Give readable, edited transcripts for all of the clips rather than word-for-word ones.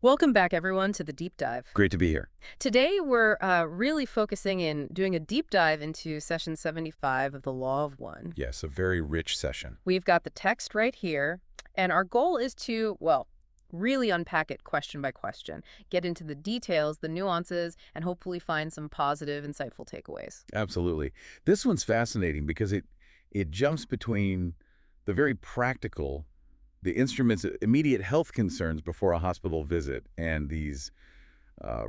Welcome back, everyone, to the deep dive. Great to be here. Today, we're really focusing in doing a deep dive into session 75 of the Law of One. Yes, a very rich session. We've got the text right here, and our goal is to, well, really unpack it question by question, get into the details, the nuances, and hopefully find some positive, insightful takeaways. Absolutely. This one's fascinating because it jumps between the very practical, the instrument's immediate health concerns before a hospital visit, and these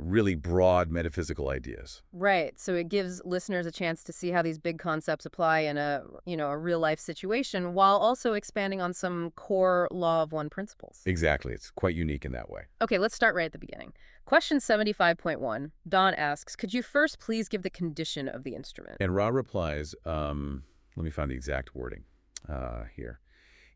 really broad metaphysical ideas. Right. So it gives listeners a chance to see how these big concepts apply in a real life situation while also expanding on some core law of one principles. Exactly. It's quite unique in that way. Okay, let's start right at the beginning. Question 75.1. Don asks, could you first please give the condition of the instrument? And Ra replies, let me find the exact wording here.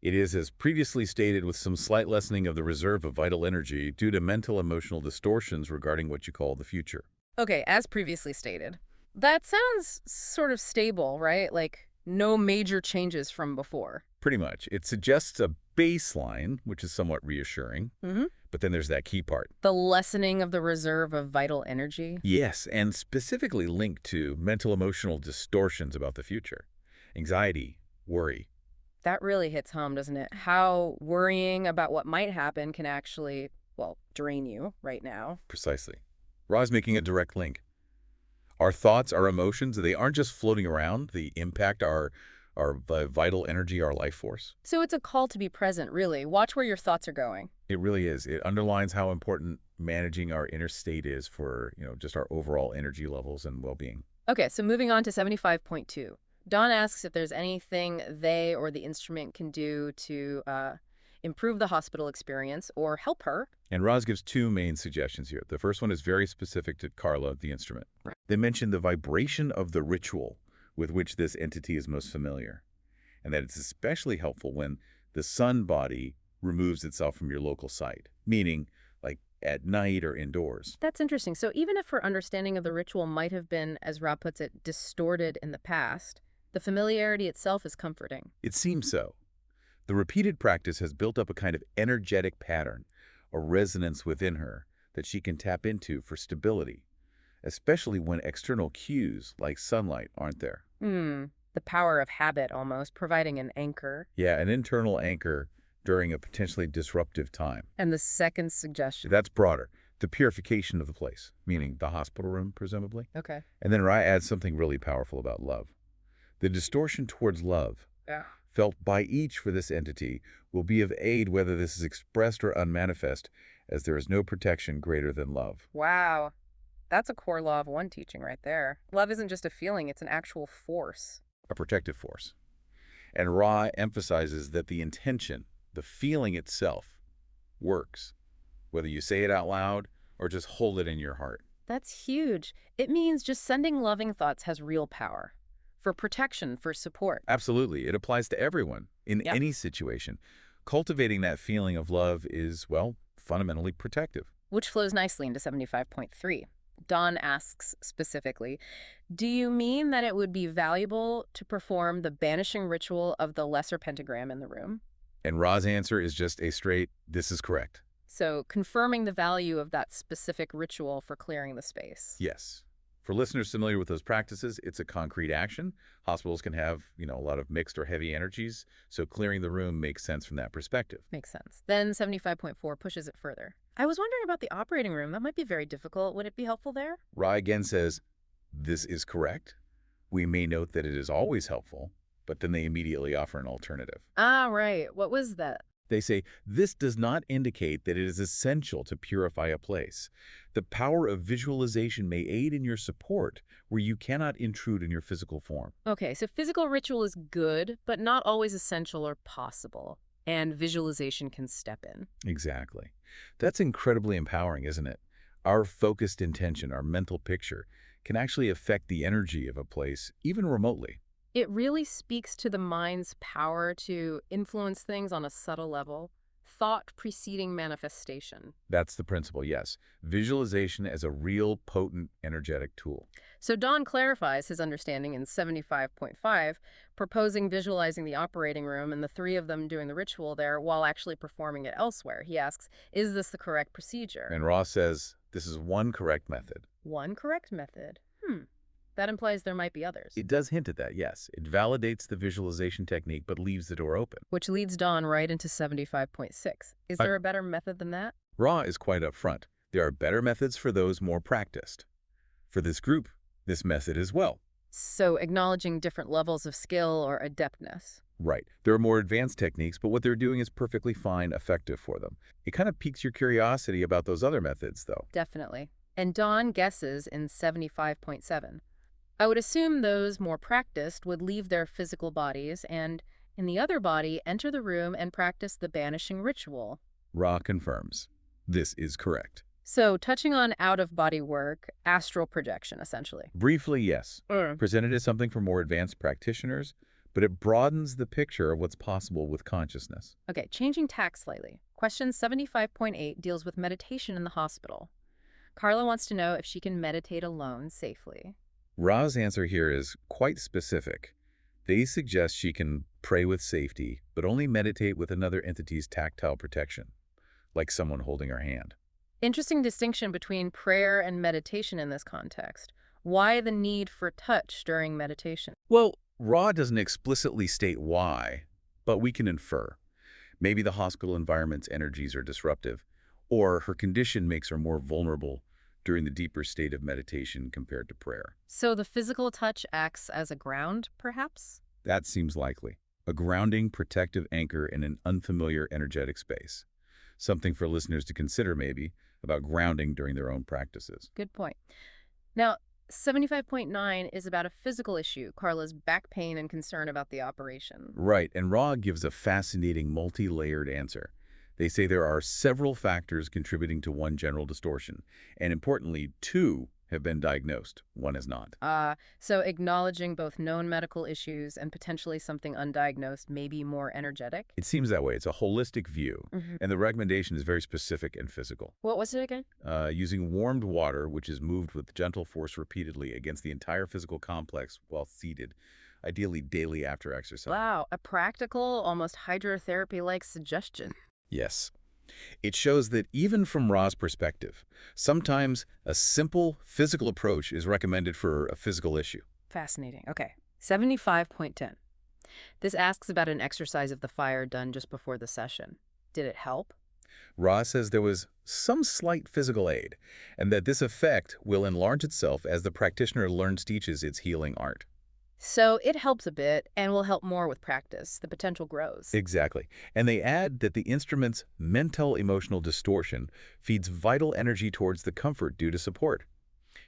It is as previously stated with some slight lessening of the reserve of vital energy due to mental emotional distortions regarding what you call the future. Okay, as previously stated. That sounds sort of stable, right? Like no major changes from before. Pretty much. It suggests a baseline, which is somewhat reassuring, Mm-hmm. but then there's that key part. The lessening of the reserve of vital energy. Yes, and specifically linked to mental emotional distortions about the future. Anxiety, worry. That really hits home, doesn't it? How worrying about what might happen can actually, well, drain you right now. Precisely. Ra's making a direct link. Our thoughts, our emotions, they aren't just floating around. They impact our vital energy, our life force. So it's a call to be present, really. Watch where your thoughts are going. It really is. It underlines how important managing our inner state is for, just our overall energy levels and well-being. Okay, so moving on to 75.2. Don asks if there's anything they or the instrument can do to improve the hospital experience or help her. And Roz gives two main suggestions here. The first one is very specific to Carla, the instrument. Right. They mention the vibration of the ritual with which this entity is most familiar, and that it's especially helpful when the sun body removes itself from your local site, meaning like at night or indoors. That's interesting. So even if her understanding of the ritual might have been, as Rob puts it, distorted in the past, the familiarity itself is comforting. It seems so. The repeated practice has built up a kind of energetic pattern, a resonance within her that she can tap into for stability, especially when external cues like sunlight aren't there. The power of habit almost, providing an anchor. Yeah, an internal anchor during a potentially disruptive time. And the second suggestion. That's broader. The purification of the place, meaning the hospital room, presumably. Okay. And then Rai adds something really powerful about love. The distortion towards love, Yeah. felt by each for this entity, will be of aid whether this is expressed or unmanifest, as there is no protection greater than love. Wow. That's a core law of one teaching right there. Love isn't just a feeling, it's an actual force. A protective force. And Ra emphasizes that the intention, the feeling itself, works, whether you say it out loud or just hold it in your heart. That's huge. It means just sending loving thoughts has real power. For protection, for support. Absolutely. It applies to everyone, in Yep. any situation. Cultivating that feeling of love is, well, fundamentally protective. Which flows nicely into 75.3. Don asks specifically, do you mean that it would be valuable to perform the banishing ritual of the lesser pentagram in the room? And Ra's answer is just a straight, this is correct. So confirming the value of that specific ritual for clearing the space. Yes. For listeners familiar with those practices, it's a concrete action. Hospitals can have, a lot of mixed or heavy energies, so clearing the room makes sense from that perspective. Makes sense. Then 75.4 pushes it further. I was wondering about the operating room. That might be very difficult. Would it be helpful there? Ra again says, this is correct. We may note that it is always helpful, but then they immediately offer an alternative. Ah, right. What was that? They say, this does not indicate that it is essential to purify a place. The power of visualization may aid in your support where you cannot intrude in your physical form. Okay, so physical ritual is good, but not always essential or possible. And visualization can step in. Exactly. That's incredibly empowering, isn't it? Our focused intention, our mental picture, can actually affect the energy of a place, even remotely. It really speaks to the mind's power to influence things on a subtle level. thought preceding manifestation. That's the principle, yes. Visualization as a real, potent, energetic tool. So Don clarifies his understanding in 75.5, proposing visualizing the operating room and the three of them doing the ritual there while actually performing it elsewhere. He asks, is this the correct procedure? And Ross says this is one correct method. One correct method. That implies there might be others. It does hint at that, yes. It validates the visualization technique but leaves the door open. Which leads Don right into 75.6. Is there a better method than that? Ra is quite upfront. There are better methods for those more practiced. For this group, this method as well. So acknowledging different levels of skill or adeptness. Right. There are more advanced techniques, but what they're doing is perfectly fine, effective for them. It kind of piques your curiosity about those other methods, though. Definitely. And Don guesses in 75.7. I would assume those more practiced would leave their physical bodies and, in the other body, enter the room and practice the banishing ritual. Ra confirms. This is correct. So, touching on out-of-body work, astral projection, essentially. Briefly, yes. Presented as something for more advanced practitioners, but it broadens the picture of what's possible with consciousness. Okay, changing tack slightly. Question 75.8 deals with meditation in the hospital. Carla wants to know if she can meditate alone safely. Ra's answer here is quite specific. They suggest she can pray with safety, but only meditate with another entity's tactile protection, like someone holding her hand. Interesting distinction between prayer and meditation in this context. Why the need for touch during meditation? Well, Ra doesn't explicitly state why, but we can infer. Maybe the hospital environment's energies are disruptive, or her condition makes her more vulnerable during the deeper state of meditation compared to prayer. So the physical touch acts as a ground, perhaps? That seems likely. A grounding, protective anchor in an unfamiliar energetic space. Something for listeners to consider, maybe, about grounding during their own practices. Good point. Now, 75.9 is about a physical issue, Carla's back pain and concern about the operation. Right, and Ra gives a fascinating multi-layered answer. They say there are several factors contributing to one general distortion, and importantly, two have been diagnosed. One has not. So acknowledging both known medical issues and potentially something undiagnosed may be more energetic? It seems that way. It's a holistic view, Mm-hmm. and the recommendation is very specific and physical. What was it again? Using warmed water, which is moved with gentle force repeatedly against the entire physical complex while seated, ideally daily after exercise. Wow, a practical, almost hydrotherapy-like suggestion. Yes. It shows that even from Ra's perspective, sometimes a simple physical approach is recommended for a physical issue. Fascinating. Okay. 75.10. This asks about an exercise of the fire done just before the session. Did it help? Ra says there was some slight physical aid, and that this effect will enlarge itself as the practitioner learns teaches its healing art. So it helps a bit and will help more with practice. The potential grows. Exactly. And they add that the instrument's mental emotional distortion feeds vital energy towards the comfort due to support.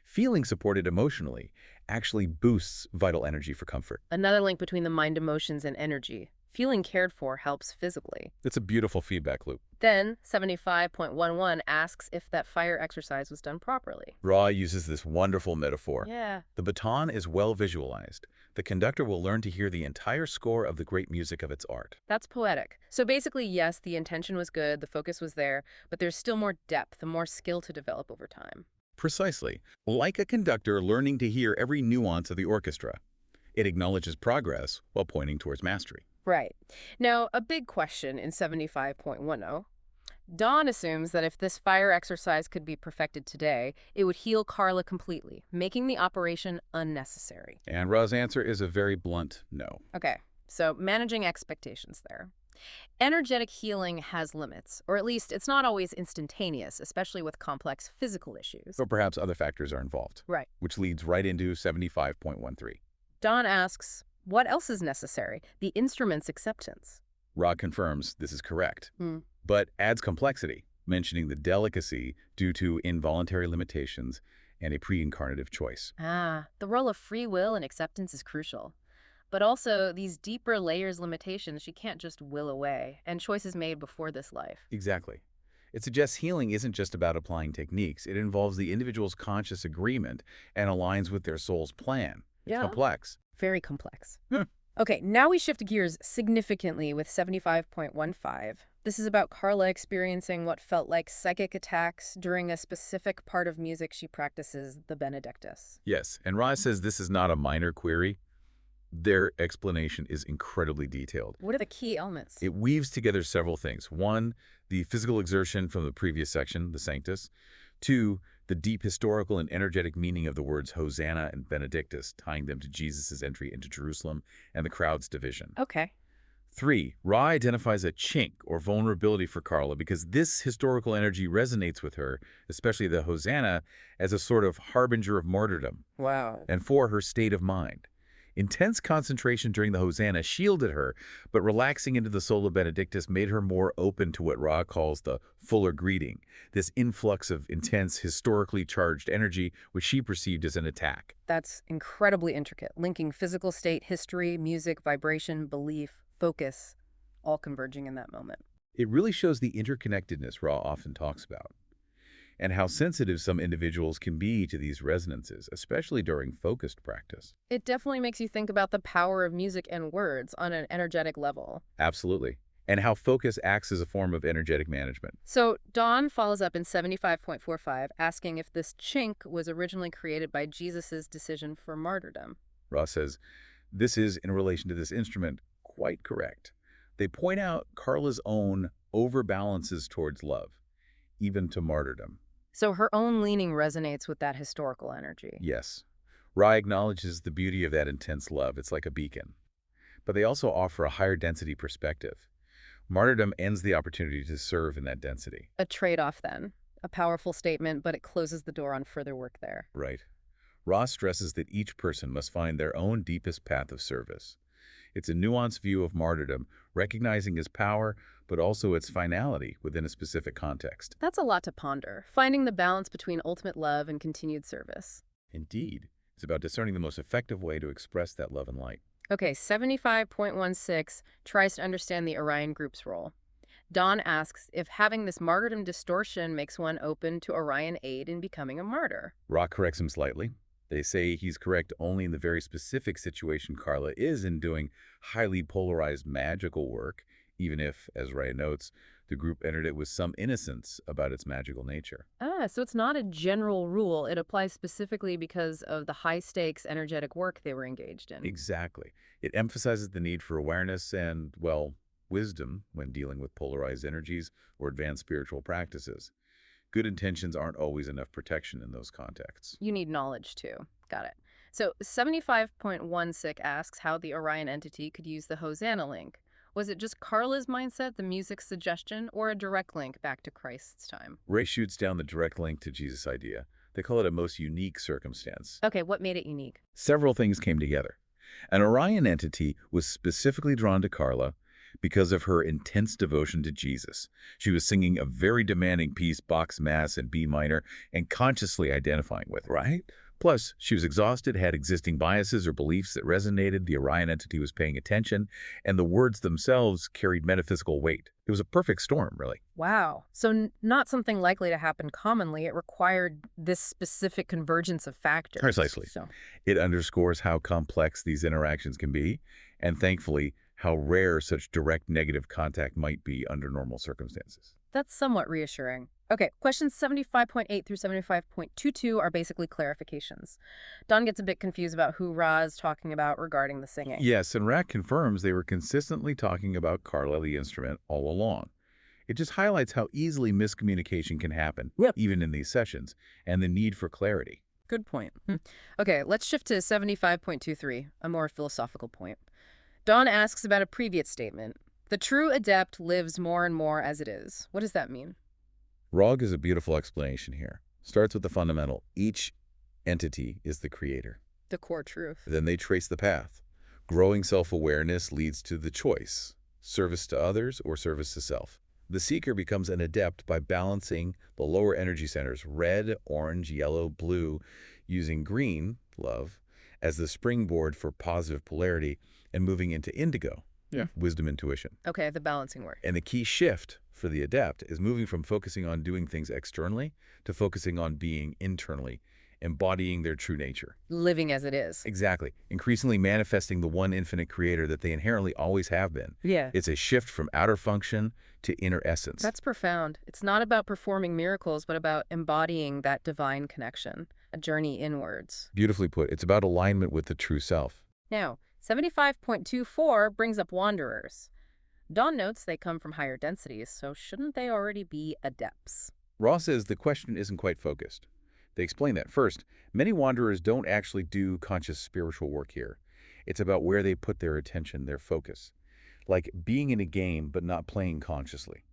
Feeling supported emotionally actually boosts vital energy for comfort. Another link between the mind emotions and energy. Feeling cared for helps physically. It's a beautiful feedback loop. Then 75.11 asks if that fire exercise was done properly. Ra uses this wonderful metaphor. Yeah. The baton is well visualized. The conductor will learn to hear the entire score of the great music of its art. That's poetic. So basically, yes, the intention was good, the focus was there, but there's still more depth and more skill to develop over time. Precisely. Like a conductor learning to hear every nuance of the orchestra. It acknowledges progress while pointing towards mastery. Right. Now, a big question in 75.10. Don assumes that if this fire exercise could be perfected today, it would heal Carla completely, making the operation unnecessary. And Ra's answer is a very blunt no. Okay, so managing expectations there. Energetic healing has limits, or at least it's not always instantaneous, especially with complex physical issues. Or perhaps other factors are involved. Right. Which leads right into 75.13. Don asks, what else is necessary? The instrument's acceptance. Ra confirms this is correct, Hmm. but adds complexity, mentioning the delicacy due to involuntary limitations and a pre-incarnative choice. The role of free will and acceptance is crucial. But also, these deeper layers limitations she can't just will away, and choices made before this life. Exactly. It suggests healing isn't just about applying techniques. It involves the individual's conscious agreement and aligns with their soul's plan. It's Yeah. complex. Very complex. Okay, now we shift gears significantly with 75.15. This is about Carla experiencing what felt like psychic attacks during a specific part of music she practices, the Benedictus. Yes, and Ra says this is not a minor query. Their explanation is incredibly detailed. What are the key elements? It weaves together several things. One, the physical exertion from the previous section, the Sanctus. Two, the deep historical and energetic meaning of the words Hosanna and Benedictus, tying them to Jesus' entry into Jerusalem and the crowd's division. Okay. Three, Ra identifies a chink or vulnerability for Carla because this historical energy resonates with her, especially the Hosanna, as a sort of harbinger of martyrdom. Wow. And four, her state of mind. Intense concentration during the Hosanna shielded her, but relaxing into the Sola Benedictus made her more open to what Ra calls the fuller greeting, this influx of intense, historically charged energy, which she perceived as an attack. That's incredibly intricate, linking physical state, history, music, vibration, belief, focus, all converging in that moment. It really shows the interconnectedness Ra often talks about, and how sensitive some individuals can be to these resonances, especially during focused practice. It definitely makes you think about the power of music and words on an energetic level. Absolutely. And how focus acts as a form of energetic management. So Dawn follows up in 75.45, asking if this chink was originally created by Jesus' decision for martyrdom. Ra says, this is, in relation to this instrument, quite correct. They point out Carla's own overbalances towards love, even to martyrdom. So her own leaning resonates with that historical energy. Yes. Ra acknowledges the beauty of that intense love. It's like a beacon. But they also offer a higher density perspective. Martyrdom ends the opportunity to serve in that density. A trade-off then. A powerful statement, but it closes the door on further work there. Right. Ra stresses that each person must find their own deepest path of service. It's a nuanced view of martyrdom, recognizing its power, but also its finality within a specific context. That's a lot to ponder, finding the balance between ultimate love and continued service. Indeed, it's about discerning the most effective way to express that love and light. Okay, 75.16 tries to understand the Orion group's role. Dawn asks if having this martyrdom distortion makes one open to Orion aid in becoming a martyr. Ra corrects him slightly. They say he's correct only in the very specific situation Carla is in doing highly polarized magical work, even if, as Ray notes, the group entered it with some innocence about its magical nature. So it's not a general rule. It applies specifically because of the high-stakes energetic work they were engaged in. Exactly. It emphasizes the need for awareness and, well, wisdom when dealing with polarized energies or advanced spiritual practices. Good intentions aren't always enough protection in those contexts. You need knowledge, too. Got it. So 75.16 asks how the Orion entity could use the Hosanna link. Was it just Carla's mindset, the music's suggestion, or a direct link back to Christ's time? Ray shoots down the direct link to Jesus' idea. They call it a most unique circumstance. Okay, what made it unique? Several things came together. An Orion entity was specifically drawn to Carla because of her intense devotion to Jesus. She was singing a very demanding piece, Bach's Mass in B minor, and consciously identifying with it. Right? Plus, she was exhausted, had existing biases or beliefs that resonated, the Orion entity was paying attention, and the words themselves carried metaphysical weight. It was a perfect storm, really. Wow. So not something likely to happen commonly. It required this specific convergence of factors. Precisely. So It underscores how complex these interactions can be, and thankfully, how rare such direct negative contact might be under normal circumstances. that's somewhat reassuring. Okay, questions 75.8 through 75.22 are basically clarifications. Don gets a bit confused about who Ra is talking about regarding the singing. Yes, and Rack confirms they were consistently talking about Carla, the instrument, all along. It just highlights how easily miscommunication can happen, even in these sessions, and the need for clarity. Good point. Okay, let's shift to 75.23, a more philosophical point. Don asks about a previous statement. The true adept lives more and more as it is. What does that mean? Rog is a beautiful explanation here. Starts with the fundamental. Each entity is the creator. The core truth. Then they trace the path. Growing self-awareness leads to the choice, service to others or service to self. The seeker becomes an adept by balancing the lower energy centers, red, orange, yellow, blue, using green, love, as the springboard for positive polarity and moving into indigo, wisdom, intuition. Okay, the balancing work. And the key shift for the adept is moving from focusing on doing things externally to focusing on being internally embodying their true nature. Living as it is. Exactly. Increasingly manifesting the one infinite creator that they inherently always have been. Yeah. It's a shift from outer function to inner essence. That's profound. It's not about performing miracles, but about embodying that divine connection, a journey inwards. Beautifully put. It's about alignment with the true self. Now, 75.24 brings up wanderers. Dawn notes they come from higher densities, so shouldn't they already be adepts? Raw says the question isn't quite focused. They explain that. First, many wanderers don't actually do conscious spiritual work here. It's about where they put their attention, their focus. Like being in a game but not playing consciously.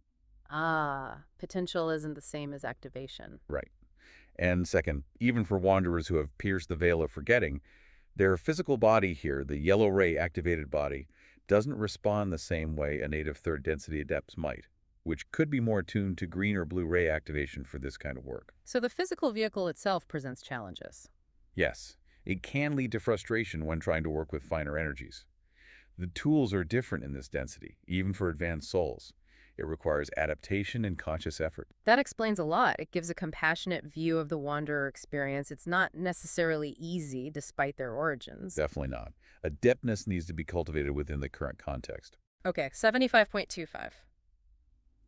Ah, potential isn't the same as activation. Right. And second, even for wanderers who have pierced the veil of forgetting, their physical body here, the yellow ray activated body, doesn't respond the same way a native third density adepts might, which could be more attuned to green or blue ray activation for this kind of work. So the physical vehicle itself presents challenges. Yes, it can lead to frustration when trying to work with finer energies. The tools are different in this density, even for advanced souls. It requires adaptation and conscious effort. That explains a lot. It gives a compassionate view of the wanderer experience. It's not necessarily easy, despite their origins. Definitely not. Adeptness needs to be cultivated within the current context. Okay, 75.25.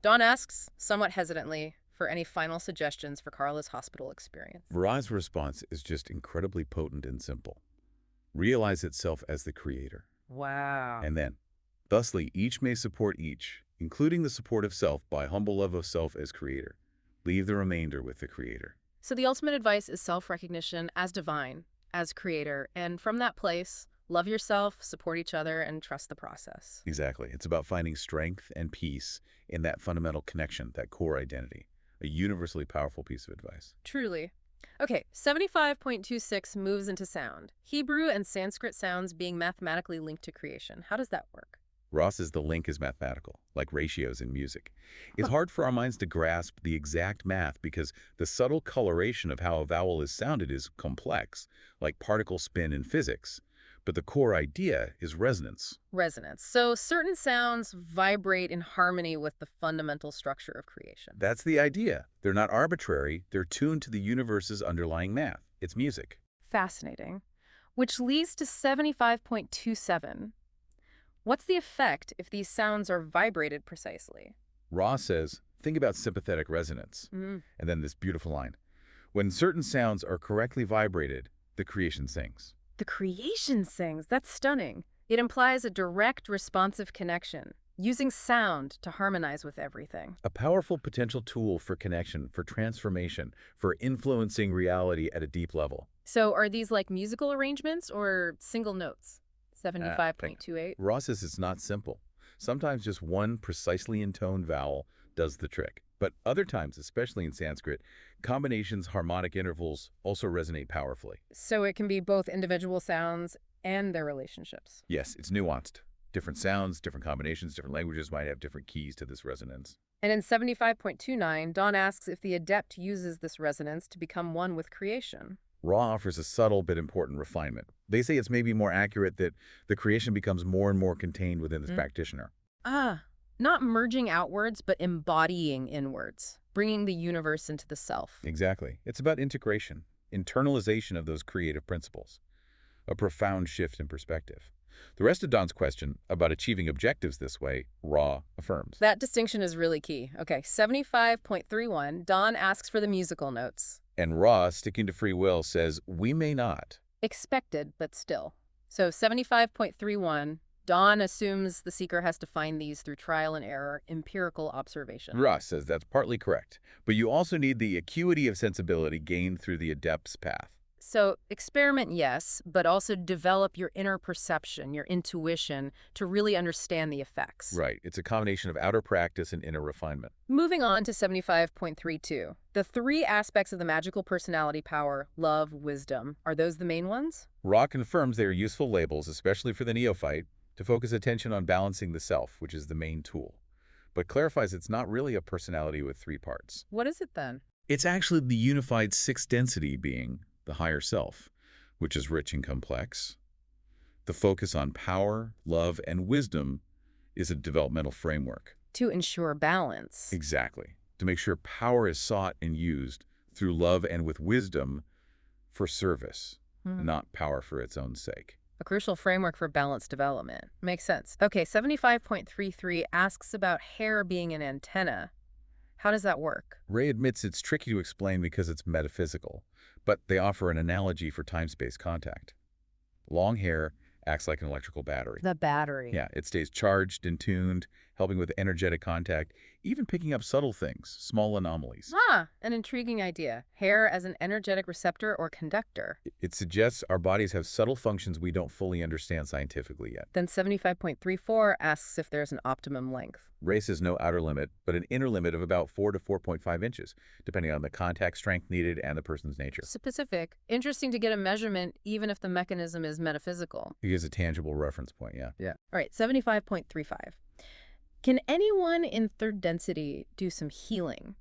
Dawn asks, somewhat hesitantly, for any final suggestions for Carla's hospital experience. Vara's response is just incredibly potent and simple. Realize itself as the creator. Wow. And then, thusly, each may support each, including the support of self by humble love of self as creator. Leave the remainder with the creator. So the ultimate advice is self-recognition as divine, as creator, and from that place, love yourself, support each other, and trust the process. Exactly. It's about finding strength and peace in that fundamental connection, that core identity. A universally powerful piece of advice. Truly. Okay, 75.26 moves into sound. Hebrew and Sanskrit sounds being mathematically linked to creation. How does that work? Ross says the link is mathematical, like ratios in music. It's hard for our minds to grasp the exact math because the subtle coloration of how a vowel is sounded is complex, like particle spin in physics. But the core idea is resonance. Resonance. So certain sounds vibrate in harmony with the fundamental structure of creation. That's the idea. They're not arbitrary. They're tuned to the universe's underlying math. It's music. Fascinating. Which leads to 75.27. What's the effect if these sounds are vibrated precisely? Ross says, think about sympathetic resonance. And then this beautiful line. When certain sounds are correctly vibrated, the creation sings. The creation sings. That's stunning. It implies a direct, responsive connection, using sound to harmonize with everything. A powerful potential tool for connection, for transformation, for influencing reality at a deep level. So are these like musical arrangements or single notes? 75.28. Ross says it's not simple. Sometimes just one precisely intoned vowel does the trick. But other times, especially in Sanskrit, combinations, harmonic intervals also resonate powerfully. So it can be both individual sounds and their relationships. Yes, it's nuanced. Different sounds, different combinations, different languages might have different keys to this resonance. And in 75.29, Dawn asks if the adept uses this resonance to become one with creation. Ra offers a subtle but important refinement. They say it's maybe more accurate that the creation becomes more and more contained within this practitioner. Not merging outwards, but embodying inwards, bringing the universe into the self. Exactly. It's about integration, internalization of those creative principles. A profound shift in perspective. The rest of Don's question about achieving objectives this way, Ra affirms. That distinction is really key. Okay, 75.31, Dawn asks for the musical notes. And Ra, sticking to free will, says, we may not. Expected, but still. So 75.31, Dawn assumes the seeker has to find these through trial and error, empirical observation. Ra says that's partly correct, but you also need the acuity of sensibility gained through the adept's path. So experiment, yes, but also develop your inner perception, your intuition, to really understand the effects. Right. It's a combination of outer practice and inner refinement. Moving on to 75.32. The three aspects of the magical personality power, love, wisdom, are those the main ones? Ra confirms they are useful labels, especially for the neophyte, to focus attention on balancing the self, which is the main tool, but clarifies it's not really a personality with three parts. What is it then? It's actually the unified sixth density being, the higher self, which is rich and complex. The focus on power, love, and wisdom is a developmental framework. To ensure balance. Exactly. To make sure power is sought and used through love and with wisdom for service, Hmm. not power for its own sake. A crucial framework for balanced development. Makes sense. Okay, 75.33 asks about hair being an antenna. How does that work? Ray admits it's tricky to explain because it's metaphysical, but they offer an analogy for time-space contact. Long hair acts like an electrical battery. The battery. Yeah, it stays charged and tuned, helping with energetic contact, even picking up subtle things, small anomalies. Ah, an intriguing idea. Hair as an energetic receptor or conductor. It suggests our bodies have subtle functions we don't fully understand scientifically yet. Then 75.34 asks if there's an optimum length. Ray says no outer limit, but an inner limit of about 4 to 4.5 inches, depending on the contact strength needed and the person's nature. Specific. Interesting to get a measurement even if the mechanism is metaphysical. It gives a tangible reference point, yeah. All right, 75.35. Can anyone in third density do some healing?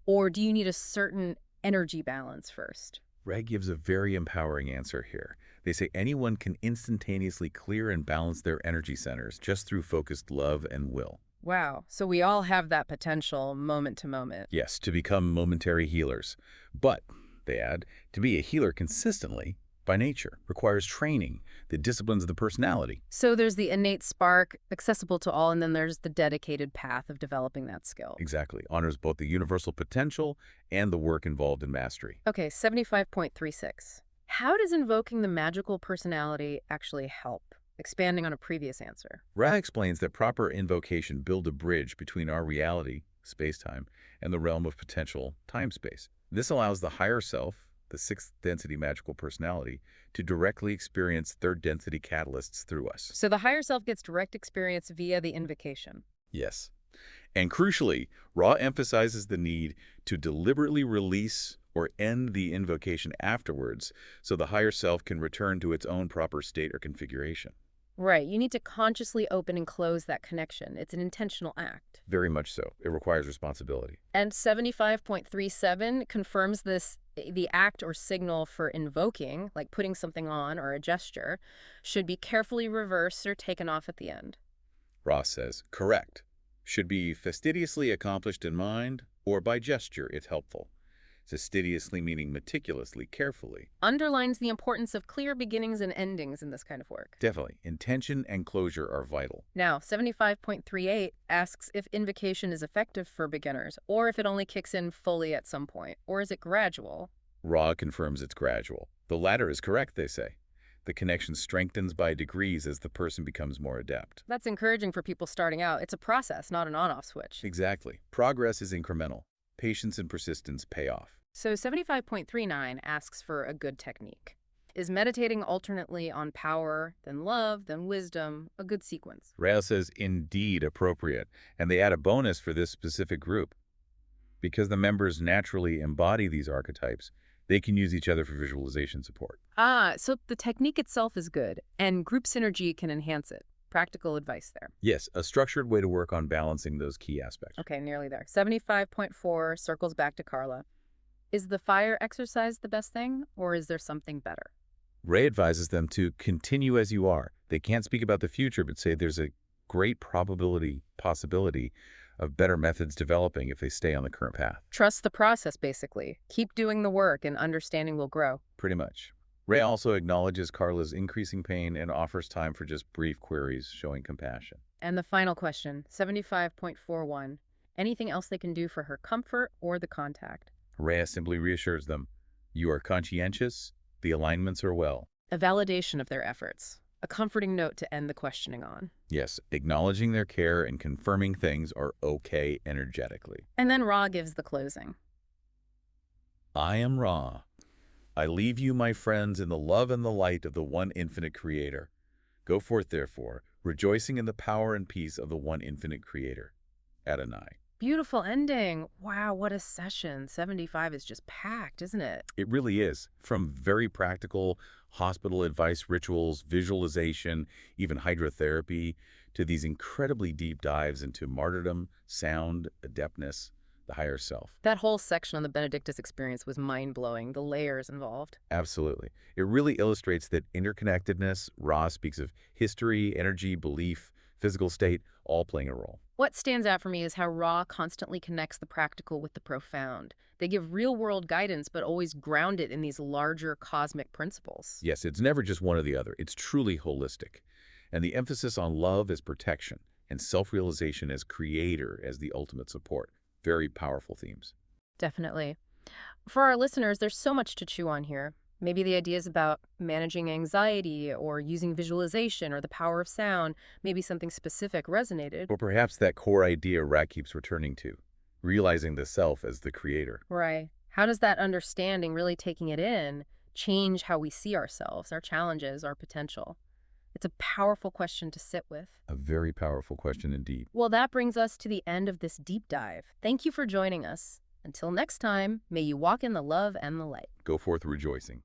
Or do you need a certain energy balance first? Ray gives a very empowering answer here. They say anyone can instantaneously clear and balance their energy centers just through focused love and will. Wow, so we all have that potential moment to moment. Yes, to become momentary healers. But, they add, to be a healer consistently, by nature, requires training, the disciplines of the personality. So there's the innate spark, accessible to all, and then there's the dedicated path of developing that skill. Exactly. Honors both the universal potential and the work involved in mastery. Okay, 75.36. How does invoking the magical personality actually help? Expanding on a previous answer. Ra explains that proper invocation builds a bridge between our reality, space-time, and the realm of potential, time-space. This allows the higher self, the sixth density magical personality, to directly experience third density catalysts through us. So the higher self gets direct experience via the invocation. Yes. And crucially, Ra emphasizes the need to deliberately release or end the invocation afterwards so the higher self can return to its own proper state or configuration. Right, you need to consciously open and close that connection. It's an intentional act. Very much so. It requires responsibility. And 75.37 confirms this, the act or signal for invoking, like putting something on or a gesture, should be carefully reversed or taken off at the end. Ross says, correct. Should be fastidiously accomplished in mind or by gesture if helpful. Fastidiously meaning meticulously, carefully. Underlines the importance of clear beginnings and endings in this kind of work. Definitely. Intention and closure are vital. Now, 75.38 asks if invocation is effective for beginners, or if it only kicks in fully at some point, or is it gradual? Ra confirms it's gradual. The latter is correct, they say. The connection strengthens by degrees as the person becomes more adept. That's encouraging for people starting out. It's a process, not an on-off switch. Exactly. Progress is incremental. Patience and persistence pay off. So 75.39 asks for a good technique. Is meditating alternately on power, then love, then wisdom, a good sequence? Rael says indeed appropriate, and they add a bonus for this specific group. Because the members naturally embody these archetypes, they can use each other for visualization support. Ah, so the technique itself is good, and group synergy can enhance it. Practical advice there. Yes, a structured way to work on balancing those key aspects. Okay, nearly there. 75.4 circles back to Carla. Is the fire exercise the best thing, or is there something better? Ray advises them to continue as you are. They can't speak about the future, but say there's a great possibility of better methods developing if they stay on the current path. Trust the process, basically. Keep doing the work and understanding will grow. Pretty much. Ray also acknowledges Carla's increasing pain and offers time for just brief queries, showing compassion. And the final question, 75.41. Anything else they can do for her comfort or the contact? Ray simply reassures them, you are conscientious, the alignments are well. A validation of their efforts. A comforting note to end the questioning on. Yes, acknowledging their care and confirming things are okay energetically. And then Ra gives the closing. I am Ra. I leave you, my friends, in the love and the light of the one infinite Creator. Go forth, therefore, rejoicing in the power and peace of the one infinite Creator. Adonai. Beautiful ending. Wow, what a session. 75 is just packed, isn't it? It really is. From very practical hospital advice rituals, visualization, even hydrotherapy, to these incredibly deep dives into martyrdom, sound, adeptness, the higher self. That whole section on the Benedictus experience was mind-blowing, the layers involved. Absolutely. It really illustrates that interconnectedness. Ra speaks of history, energy, belief, physical state, all playing a role. What stands out for me is how Ra constantly connects the practical with the profound. They give real-world guidance, but always ground it in these larger cosmic principles. Yes, it's never just one or the other. It's truly holistic. And the emphasis on love as protection and self-realization as creator as the ultimate support. Very powerful themes. Definitely. For our listeners, there's so much to chew on here. Maybe the ideas about managing anxiety or using visualization or the power of sound, maybe something specific resonated. Or perhaps that core idea Rat keeps returning to, realizing the self as the creator. Right. How does that understanding, really taking it in, change how we see ourselves, our challenges, our potential? It's a powerful question to sit with. A very powerful question indeed. Well, that brings us to the end of this deep dive. Thank you for joining us. Until next time, may you walk in the love and the light. Go forth rejoicing.